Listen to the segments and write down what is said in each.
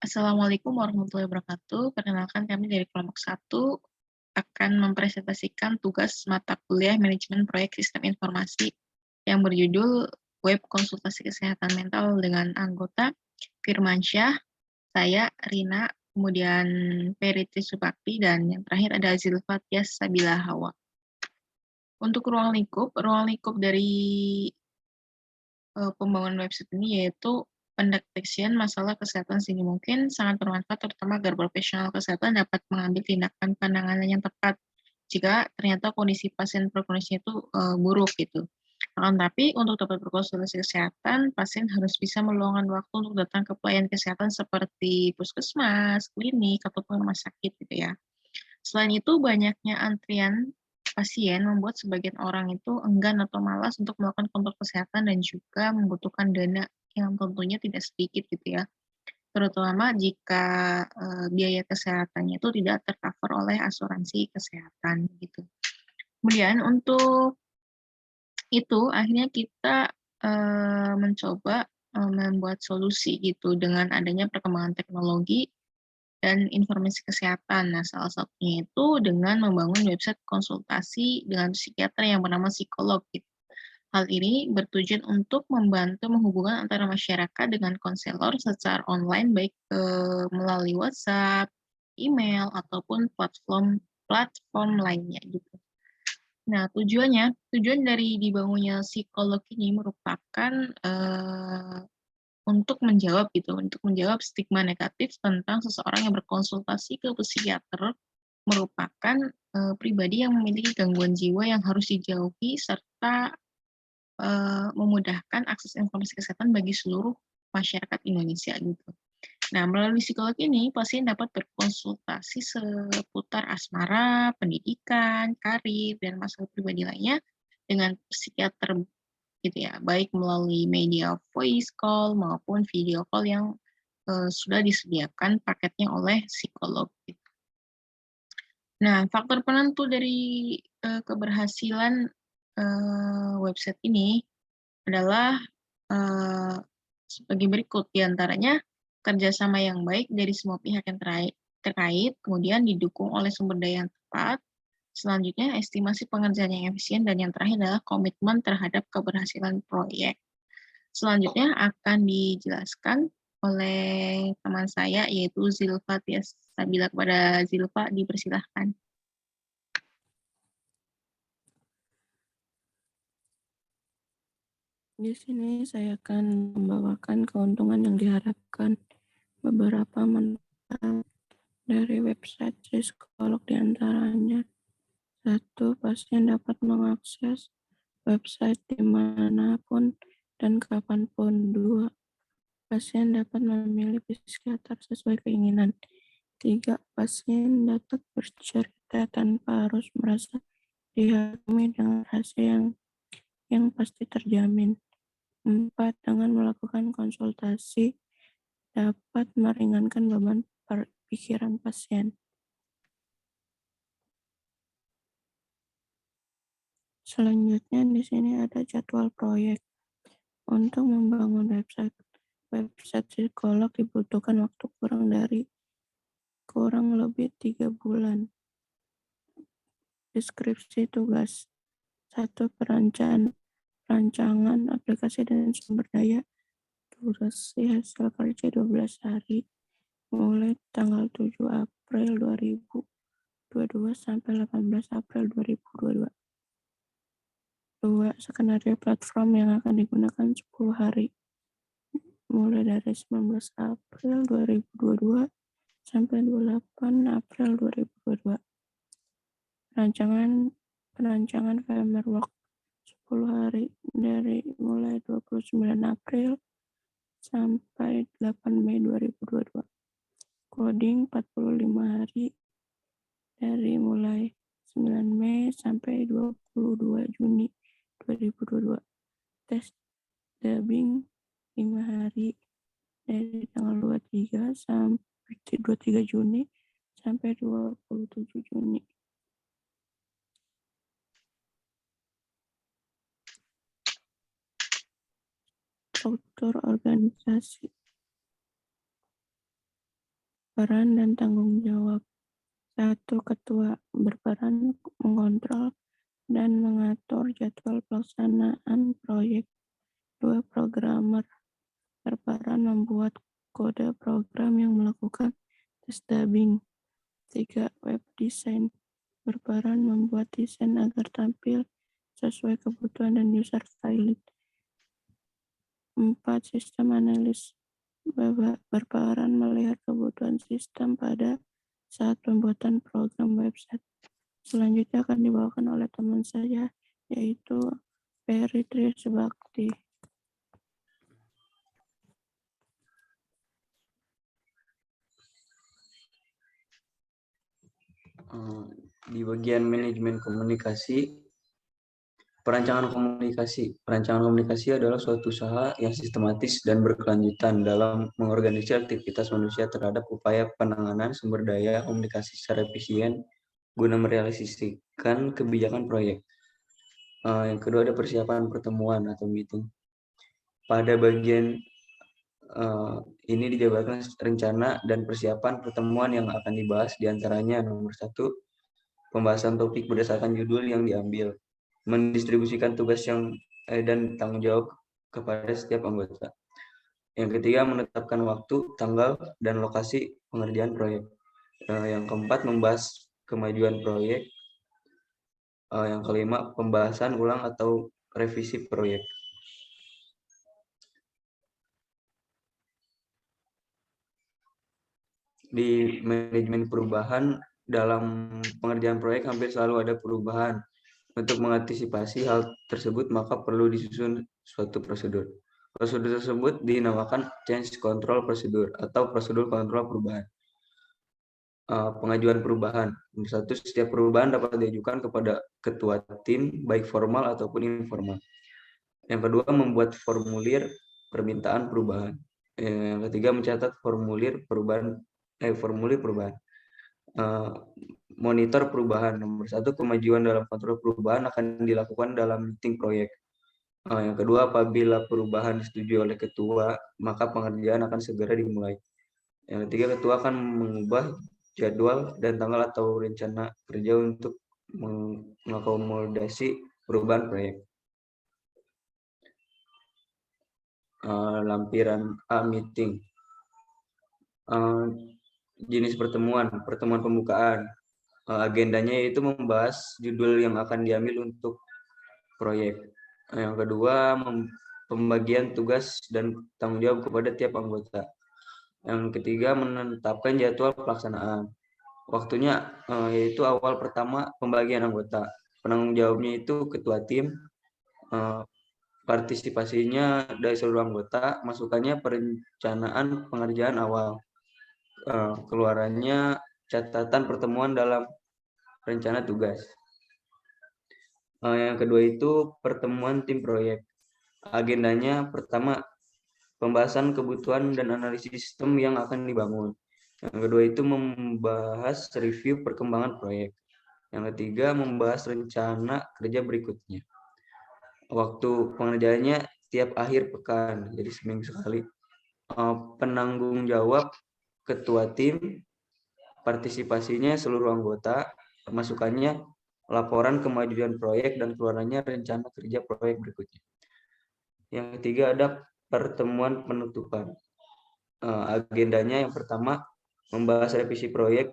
Assalamualaikum warahmatullahi wabarakatuh. Perkenalkan kami dari kelompok 1 akan mempresentasikan tugas mata kuliah Manajemen Proyek Sistem Informasi yang berjudul Web Konsultasi Kesehatan Mental dengan anggota Firmansyah, saya, Rina, kemudian Ferry Trisubakti, dan yang terakhir ada Zilfa Tias Sabila Hawa. Untuk ruang lingkup dari pembangunan website ini yaitu pendeteksian masalah kesehatan sedini mungkin sangat bermanfaat terutama agar profesional kesehatan dapat mengambil tindakan penanganan yang tepat jika ternyata kondisi pasien prognosisnya itu buruk gitu. Akan tapi untuk dapat berkonsultasi kesehatan, pasien harus bisa meluangkan waktu untuk datang ke pelayanan kesehatan seperti puskesmas, klinik, ataupun rumah sakit gitu ya. Selain itu, banyaknya antrian pasien membuat sebagian orang itu enggan atau malas untuk melakukan kontrol kesehatan dan juga membutuhkan dana yang tentunya tidak sedikit gitu ya, terutama jika biaya kesehatannya itu tidak tercover oleh asuransi kesehatan gitu. Kemudian untuk itu akhirnya kita mencoba membuat solusi gitu dengan adanya perkembangan teknologi dan informasi kesehatan. Nah, salah satunya itu dengan membangun website konsultasi dengan psikiater yang bernama Psikolog gitu. Hal ini bertujuan untuk membantu menghubungkan antara masyarakat dengan konselor secara online baik melalui WhatsApp, email, ataupun platform platform lainnya gitu. Nah, tujuan dari dibangunnya psikolog ini merupakan untuk menjawab stigma negatif tentang seseorang yang berkonsultasi ke psikiater merupakan pribadi yang memiliki gangguan jiwa yang harus dijauhi serta memudahkan akses informasi kesehatan bagi seluruh masyarakat Indonesia gitu. Nah, melalui psikolog ini pasien dapat berkonsultasi seputar asmara, pendidikan, karir, dan masalah pribadi lainnya dengan psikiater gitu ya, baik melalui media voice call maupun video call yang sudah disediakan paketnya oleh psikolog gitu. Nah, faktor penentu dari keberhasilan website ini adalah sebagai berikut, di antaranya kerjasama yang baik dari semua pihak yang terkait, kemudian didukung oleh sumber daya yang tepat, selanjutnya estimasi pengerjaan yang efisien, dan yang terakhir adalah komitmen terhadap keberhasilan proyek. Selanjutnya akan dijelaskan oleh teman saya yaitu Zilfa Tias Sabila. Kepada Zilfa dipersilahkan. Di sini saya akan membawakan keuntungan yang diharapkan. Beberapa manfaat dari website psikolog diantaranya. 1. Pasien dapat mengakses website dimanapun dan kapanpun. 2. Pasien dapat memilih psikiater sesuai keinginan. 3. Pasien dapat bercerita tanpa harus merasa dihakimi dengan hasil yang pasti terjamin. 4. Dengan melakukan konsultasi dapat meringankan beban pikiran pasien. Selanjutnya di sini ada jadwal proyek. Untuk membangun website psikolog dibutuhkan waktu kurang lebih 3 bulan. Deskripsi tugas. 1. Perancangan aplikasi dan sumber daya. Durasi hasil kerja 12 hari. Mulai tanggal 7 April 2022 sampai 18 April 2022. 2. Skenario platform yang akan digunakan 10 hari. Mulai dari 19 April 2022 sampai 28 April 2022. Perancangan framework 10 hari dari mulai 29 April sampai 8 Mei 2022. Coding 45 hari dari mulai 9 Mei sampai 22 Juni 2022. Tes dubbing 5 hari dari tanggal 23 Juni sampai 27 Juni. Struktur organisasi. Peran dan tanggung jawab. 1. Ketua berperan mengontrol dan mengatur jadwal pelaksanaan proyek. 2. Programmer berperan membuat kode program yang melakukan tes dubbing. 3. Web design berperan membuat desain agar tampil sesuai kebutuhan dan user valid. 4. Sistem analis berperan melihat kebutuhan sistem pada saat pembuatan program website. Selanjutnya akan dibawakan oleh teman saya, yaitu Ferry Trisubakti. Di bagian manajemen komunikasi, perancangan komunikasi adalah suatu usaha yang sistematis dan berkelanjutan dalam mengorganisir aktivitas manusia terhadap upaya penanganan sumber daya komunikasi secara efisien guna merealisasikan kebijakan proyek. Yang kedua ada persiapan pertemuan atau meeting. Pada bagian ini dijabarkan rencana dan persiapan pertemuan yang akan dibahas, diantaranya nomor 1, pembahasan topik berdasarkan judul yang diambil, mendistribusikan tugas dan tanggung jawab kepada setiap anggota. Yang ketiga, menetapkan waktu, tanggal, dan lokasi pengerjaan proyek. Yang keempat, membahas kemajuan proyek. Yang kelima, pembahasan ulang atau revisi proyek. Di manajemen perubahan, dalam pengerjaan proyek hampir selalu ada perubahan. Untuk mengantisipasi hal tersebut, maka perlu disusun suatu prosedur. Prosedur tersebut dinamakan change control procedure atau prosedur kontrol perubahan. Pengajuan perubahan. Nomor 1, setiap perubahan dapat diajukan kepada ketua tim, baik formal ataupun informal. Yang kedua, membuat formulir permintaan perubahan. Yang ketiga, mencatat formulir perubahan. Monitor perubahan. Nomor 1, kemajuan dalam kontrol perubahan akan dilakukan dalam meeting proyek. Yang kedua, apabila perubahan disetujui oleh ketua, maka pengerjaan akan segera dimulai. Yang ketiga, ketua akan mengubah jadwal dan tanggal atau rencana kerja untuk mengakomodasi perubahan proyek. Lampiran A, meeting. Jenis pertemuan pembukaan. Agendanya yaitu membahas judul yang akan diambil untuk proyek. Yang kedua, pembagian tugas dan tanggung jawab kepada tiap anggota. Yang ketiga, menetapkan jadwal pelaksanaan. Waktunya yaitu awal pertama pembagian anggota. Penanggung jawabnya itu ketua tim. Partisipasinya dari seluruh anggota. Masukannya perencanaan pengerjaan awal. Keluarannya catatan pertemuan dalam rencana tugas. Yang kedua itu pertemuan tim proyek. Agendanya pertama, pembahasan kebutuhan dan analisis sistem yang akan dibangun. Yang kedua itu membahas review perkembangan proyek. Yang ketiga, membahas rencana kerja berikutnya. Waktu pengerjaannya tiap akhir pekan, jadi seminggu sekali. Penanggung jawab ketua tim, partisipasinya seluruh anggota, masukannya laporan kemajuan proyek dan keluarannya rencana kerja proyek berikutnya. Yang ketiga ada pertemuan penutupan. Agendanya yang pertama membahas revisi proyek,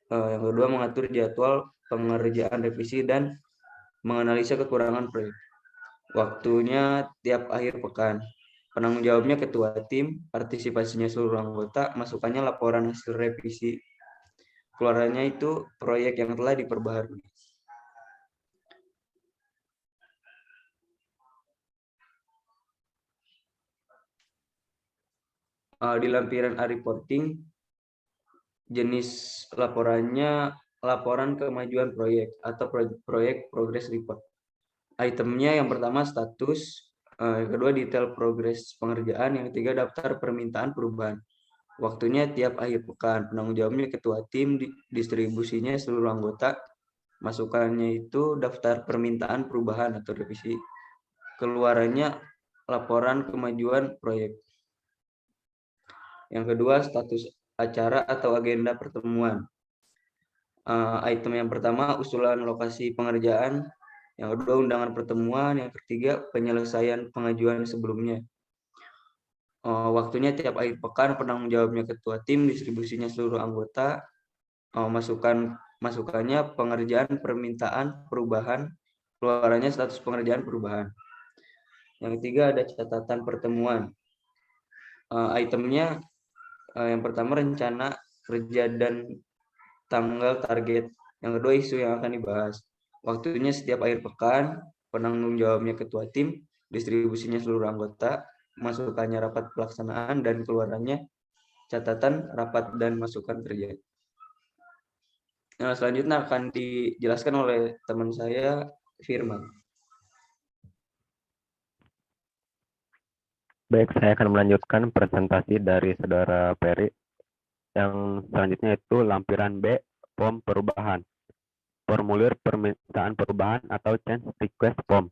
yang kedua mengatur jadwal pengerjaan revisi dan menganalisa kekurangan proyek. Waktunya tiap akhir pekan. Penanggung jawabnya ketua tim, partisipasinya seluruh anggota, masukannya laporan hasil revisi. Keluarannya itu proyek yang telah diperbaharui. Di lampiran A reporting, jenis laporannya laporan kemajuan proyek atau proyek progress report. Itemnya yang pertama status, yang kedua detail progres pengerjaan, yang ketiga daftar permintaan perubahan. Waktunya tiap akhir pekan. Penanggung jawabnya ketua tim, distribusinya seluruh anggota. Masukannya itu daftar permintaan perubahan atau revisi. Keluarannya laporan kemajuan proyek. Yang kedua status acara atau agenda pertemuan. Item yang pertama, usulan lokasi pengerjaan. Yang kedua, undangan pertemuan. Yang ketiga, penyelesaian pengajuan sebelumnya. Waktunya tiap akhir pekan, penanggung jawabnya ketua tim, distribusinya seluruh anggota, masukannya pengerjaan permintaan perubahan, keluarannya status pengerjaan perubahan. Yang ketiga, ada catatan pertemuan. Itemnya yang pertama, rencana kerja dan tanggal target. Yang kedua, isu yang akan dibahas. Waktunya setiap akhir pekan, penanggung jawabnya ketua tim, distribusinya seluruh anggota, masukannya rapat pelaksanaan, dan keluarannya catatan rapat dan masukan kerja. Nah, selanjutnya akan dijelaskan oleh teman saya, Firman. Baik, saya akan melanjutkan presentasi dari Saudara Peri. Yang selanjutnya itu lampiran B, form perubahan. Formulir permintaan perubahan atau change request form.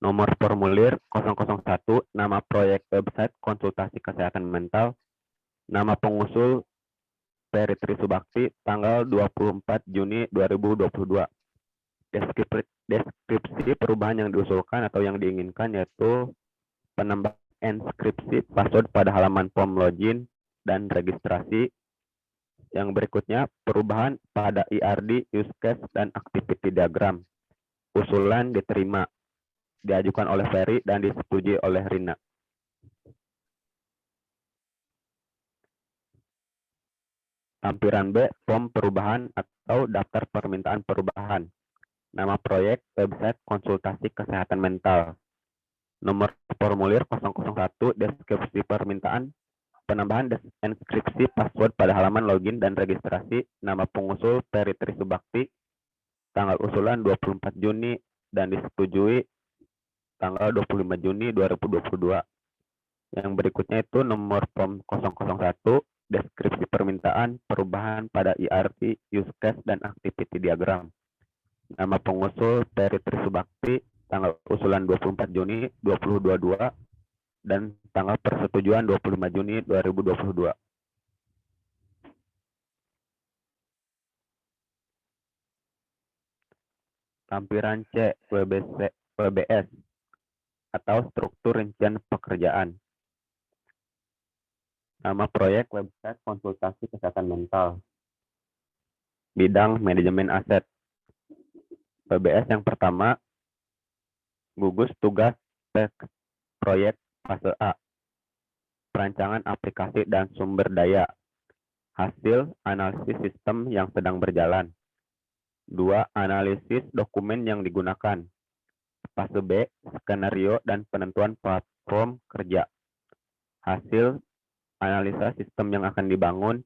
Nomor formulir 001, nama proyek website konsultasi kesehatan mental, nama pengusul Peri Trisubakti, tanggal 24 Juni 2022. Deskripsi perubahan yang diusulkan atau yang diinginkan yaitu penambahan inskripsi password pada halaman form login dan registrasi. Yang berikutnya, perubahan pada IRD, use case, dan activity diagram. Usulan diterima, diajukan oleh Ferry dan disetujui oleh Rina. Lampiran B, form perubahan atau daftar permintaan perubahan. Nama proyek, website konsultasi kesehatan mental. Nomor formulir 001, deskripsi permintaan, penambahan inskripsi password pada halaman login dan registrasi, nama pengusul Peri Trisubakti, tanggal usulan 24 Juni dan disetujui tanggal 25 Juni 2022. Yang berikutnya itu nomor form 001, deskripsi permintaan perubahan pada IRT, use case, dan activity diagram. Nama pengusul Peri Trisubakti, tanggal usulan 24 Juni 2022 dan tanggal persetujuan 25 Juni 2022. Lampiran C, WBS atau struktur rincian pekerjaan. Nama proyek website konsultasi kesehatan mental. Bidang manajemen aset. WBS yang pertama, gugus tugas proyek fase A. Perancangan aplikasi dan sumber daya. Hasil analisis sistem yang sedang berjalan. 2. Analisis dokumen yang digunakan. Fase B, skenario dan penentuan platform kerja. Hasil analisa sistem yang akan dibangun.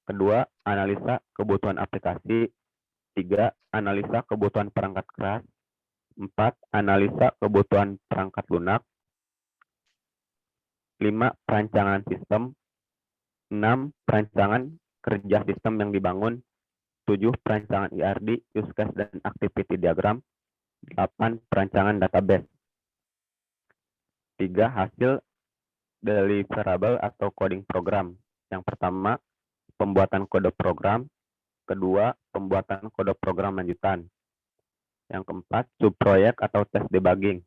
Kedua, analisa kebutuhan aplikasi. 3. Analisa kebutuhan perangkat keras. 4. Analisa kebutuhan perangkat lunak. 5. Perancangan sistem. 6. Perancangan kerja sistem yang dibangun. 7. Perancangan IRD, use case, dan activity diagram. 8. Perancangan database. 3. Hasil deliverable atau coding program. Yang pertama, pembuatan kode program. Kedua, pembuatan kode program lanjutan. Yang keempat, subproyek atau tes debugging.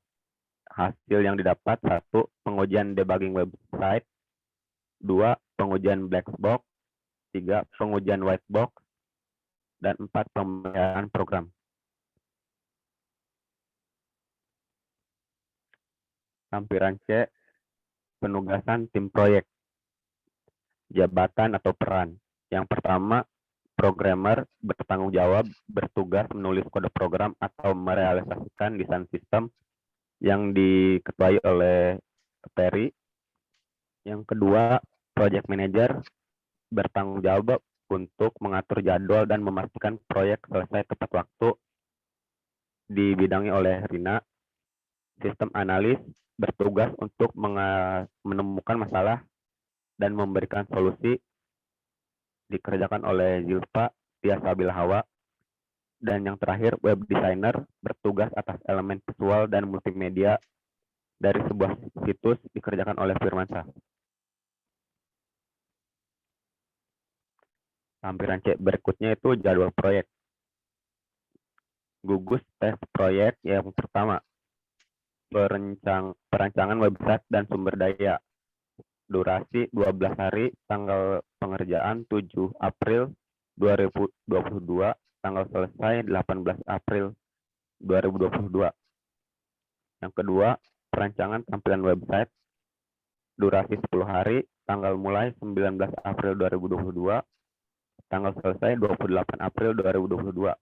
Hasil yang didapat: 1. Pengujian debugging website. 2. Pengujian black box. 3. Pengujian white box. Dan 4. Pemeliharaan program. Lampiran C, penugasan tim proyek. Jabatan atau peran. Yang pertama, programmer bertanggung jawab bertugas menulis kode program atau merealisasikan desain sistem yang diketuai oleh Peri. Yang kedua, project manager bertanggung jawab untuk mengatur jadwal dan memastikan proyek selesai tepat waktu, dibidangi oleh Rina. Sistem analis bertugas untuk menemukan masalah dan memberikan solusi, dikerjakan oleh Zilpa Tiasabil Hawa. Dan yang terakhir, web designer bertugas atas elemen visual dan multimedia dari sebuah situs, dikerjakan oleh Firmansyah. Lampiran C berikutnya itu jadwal proyek. Gugus tes proyek yang pertama, perancangan website dan sumber daya. Durasi 12 hari, tanggal pengerjaan 7 April 2022, tanggal selesai 18 April 2022. Yang kedua, perancangan tampilan website. Durasi 10 hari, tanggal mulai 19 April 2022, tanggal selesai 28 April 2022.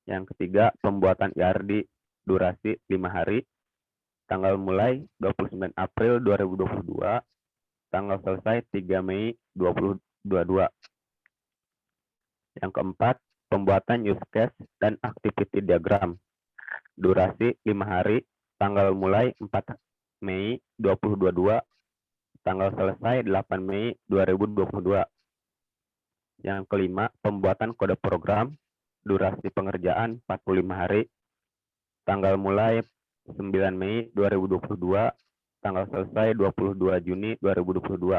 Yang ketiga, pembuatan IRD. Durasi 5 hari, tanggal mulai 29 April 2022, tanggal selesai 3 Mei 2022. Yang keempat, pembuatan use case dan activity diagram. Durasi 5 hari, tanggal mulai 4 Mei 2022, tanggal selesai 8 Mei 2022. Yang kelima, pembuatan kode program. Durasi pengerjaan 45 hari, tanggal mulai 9 Mei 2022, tanggal selesai 22 Juni 2022.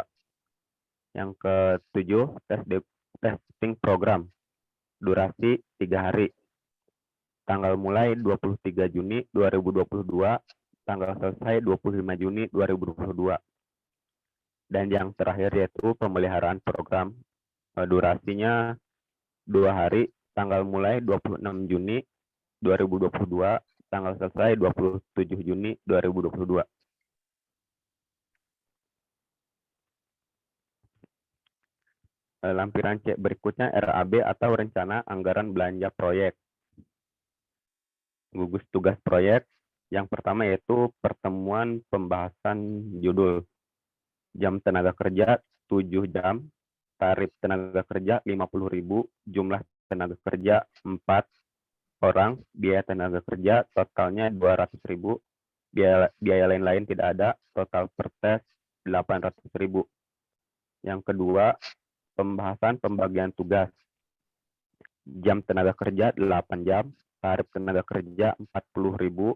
Yang ketujuh, testing program. Durasi 3 hari, tanggal mulai 23 Juni 2022, tanggal selesai 25 Juni 2022. Dan yang terakhir yaitu pemeliharaan program. Durasinya 2 hari, tanggal mulai 26 Juni 2022, tanggal selesai 27 Juni 2022. Lampiran C berikutnya RAB atau Rencana Anggaran Belanja Proyek. Gugus tugas proyek. Yang pertama yaitu pertemuan pembahasan judul. Jam tenaga kerja 7 jam, tarif tenaga kerja 50.000, jumlah tenaga kerja 4 orang, biaya tenaga kerja totalnya 200.000, biaya lain-lain tidak ada, total per tes 800.000. Yang kedua, pembahasan pembagian tugas. Jam tenaga kerja 8 jam, tarif tenaga kerja 40.000,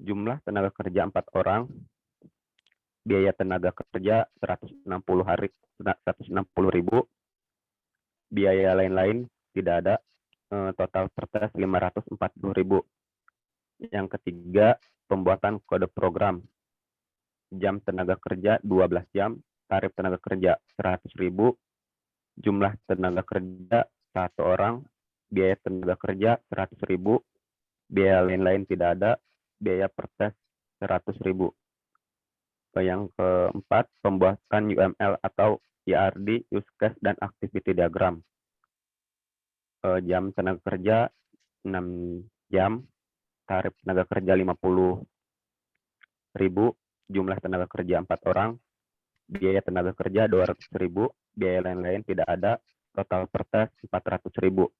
jumlah tenaga kerja 4 orang, biaya tenaga kerja 160.000, biaya lain-lain tidak ada, total per tes 540.000. Yang ketiga, pembuatan kode program. Jam tenaga kerja 12 jam, tarif tenaga kerja 100.000, jumlah tenaga kerja 1 orang, biaya tenaga kerja 100.000, biaya lain-lain tidak ada, biaya per tes 100.000. Yang keempat, pembuatan UML atau IRD, use case dan activity diagram. Jam tenaga kerja 6 jam, tarif tenaga kerja 50.000, jumlah tenaga kerja 4 orang, biaya tenaga kerja 200.000, biaya lain-lain tidak ada, total per tes 400.000.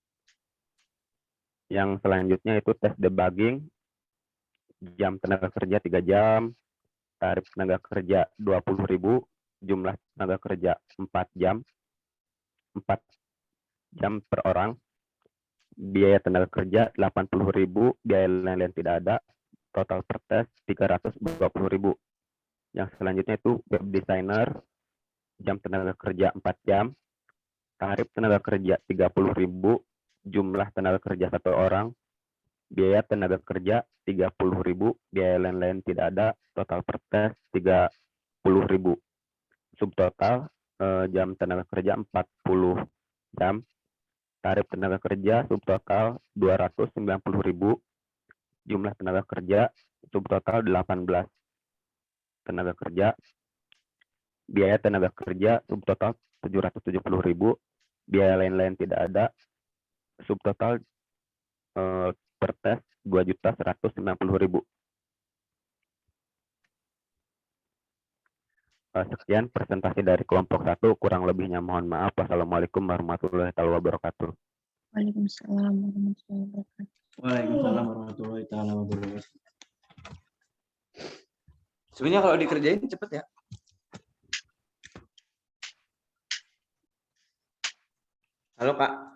Yang selanjutnya itu tes debugging. Jam tenaga kerja 3 jam, tarif tenaga kerja 20.000, jumlah tenaga kerja 4 jam per orang, biaya tenaga kerja 80.000, biaya lain-lain tidak ada, total per tes 320.000. Yang selanjutnya itu web designer. Jam tenaga kerja 4 jam, tarif tenaga kerja 30.000, jumlah tenaga kerja 1 orang, biaya tenaga kerja 30.000, biaya lain-lain tidak ada, total per tes 30.000. Subtotal jam tenaga kerja 40 jam, tarif tenaga kerja subtotal 290.000, jumlah tenaga kerja subtotal 18 tenaga kerja, biaya tenaga kerja subtotal 770.000, biaya lain-lain tidak ada, subtotal per tes 2.190.000. Sekian presentasi dari kelompok 1, kurang lebihnya mohon maaf. Wassalamualaikum warahmatullahi wabarakatuh. Waalaikumsalam warahmatullahi wabarakatuh. Waalaikumsalam warahmatullahi wabarakatuh. Sebenarnya kalau dikerjain cepet ya. Halo Kak.